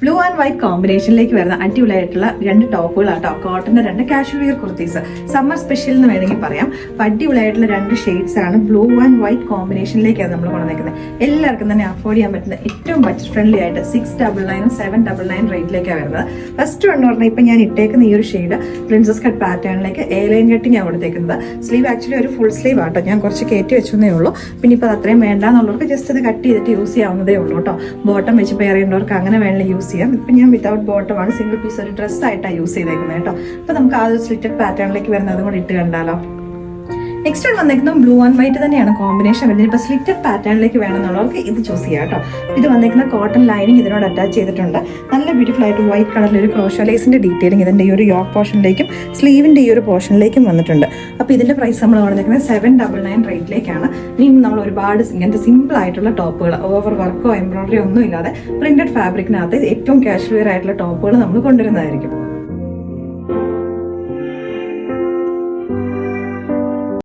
Blue and white കോമ്പിനേഷനിലേക്ക് വരുന്ന അടിപൊളിയായിട്ടുള്ള രണ്ട് ടോപ്പുകളാട്ടോ. കോട്ടന്റെ രണ്ട് casual wear kurtis, summer special എന്ന് വേണമെങ്കിൽ പറയാം. അടിപൊളിയായിട്ടുള്ള രണ്ട് ഷെയ്ഡ്സ് ആണ് ബ്ലൂ ആൻഡ് വൈറ്റ് കോമ്പിനേഷനിലേക്കാണ് നമ്മൾ കൊണ്ടുവന്നിരിക്കുന്നത്. എല്ലാവർക്കും തന്നെ അഫോർഡ് ചെയ്യാൻ പറ്റുന്ന ഏറ്റവും ബഡ്ജറ്റ് ഫ്രണ്ട്ലി ആയിട്ട് 699 799 റേറ്റിലേക്കാണ് വരുന്നത്. ഫസ്റ്റ് എന്ന് പറഞ്ഞാൽ ഇപ്പൊ ഞാൻ ഇട്ടേക്കുന്ന ഈ ഒരു ഷെയ്ഡ് പ്രിൻസസ് കട്ട് പാറ്റേണിലേക്ക് എ ലൈൻ കട്ടിങ് ആണ് കൊടുത്തേക്കുന്നത്. സ്ലീവ് ആക്ച്വലി ഒരു ഫുൾ സ്ലീവ് ആട്ടോ, ഞാൻ കുറച്ച് കയറ്റി വെച്ചതേ ഉള്ളൂ. പിന്നെ ഇപ്പൊ അത്രയും വേണ്ടാന്നുള്ളവർക്ക് ജസ്റ്റ് അത് കട്ട് ചെയ്തിട്ട് യൂസ് ചെയ്യാവുന്നതേ ഉള്ളൂ കേട്ടോ. ബോട്ടം വെച്ച് പെയർ ചെയ്യേണ്ടവർക്ക് അങ്ങനെ വേണമെങ്കിൽ യൂസ് ചെയ്യാം. ഇപ്പം ഞാൻ വിത്തൗട്ട് ബോട്ടമാണ്, സിംഗിൾ പീസ് ഒരു ഡ്രസ് ആയിട്ടാണ് യൂസ് ചെയ്തേക്കുന്നത് കേട്ടോ. അപ്പോൾ നമുക്ക് ആ ഒരു സ്ലിറ്റഡ് പാറ്റേണിലേക്ക് വരുന്നത് കൂടെ ഇട്ട് കണ്ടാലോ. നെക്സ്റ്റ് വന്നേക്കുന്നത് ബ്ലൂ ആൻഡ് വൈറ്റ് തന്നെയാണ് കോമ്പിനേഷൻ വരുന്നത്. ഇപ്പോൾ സ്ലിറ്റഡ് പാറ്റേണിലേക്ക് വേണമെന്നുള്ളവർക്ക് ഇത് ചൂസ് ചെയ്യാം കേട്ടോ. ഇത് വന്നേക്കുന്ന കോട്ടൺ ലൈനിങ് ഇതിനോട് അറ്റാച്ച് ചെയ്തിട്ടുണ്ട്. നല്ല ബ്യൂട്ടിഫുൾ ആയിട്ട് വൈറ്റ് കളറിൽ ഒരു ക്രോഷോലേസിന്റെ ഡീറ്റെയിലിംഗ് ഇതിന്റെ ഈ ഒരു യോക്ക് പോർഷനിലേക്കും സ്ലീവിന്റെ ഈ ഒരു പോർഷനിലേക്കും വന്നിട്ടുണ്ട്. അപ്പോൾ ഇതിന്റെ പ്രൈസ് നമ്മൾ വന്നിരിക്കുന്നത് 799 റേറ്റിലേക്കാണ്. ഇനി നമ്മൾ ഒരുപാട് ഇങ്ങനത്തെ സിമ്പിൾ ആയിട്ടുള്ള ടോപ്പുകൾ, ഓവർ വർക്കോ എംബ്രോയിഡറി ഒന്നും ഇല്ലാതെ പ്രിന്റഡ് ഫാബ്രിക്കിനകത്ത് ഏറ്റവും കാഷ്വൽ വെയർ ആയിട്ടുള്ള ടോപ്പുകൾ നമ്മൾ കൊണ്ടുവരുന്നതായിരിക്കും.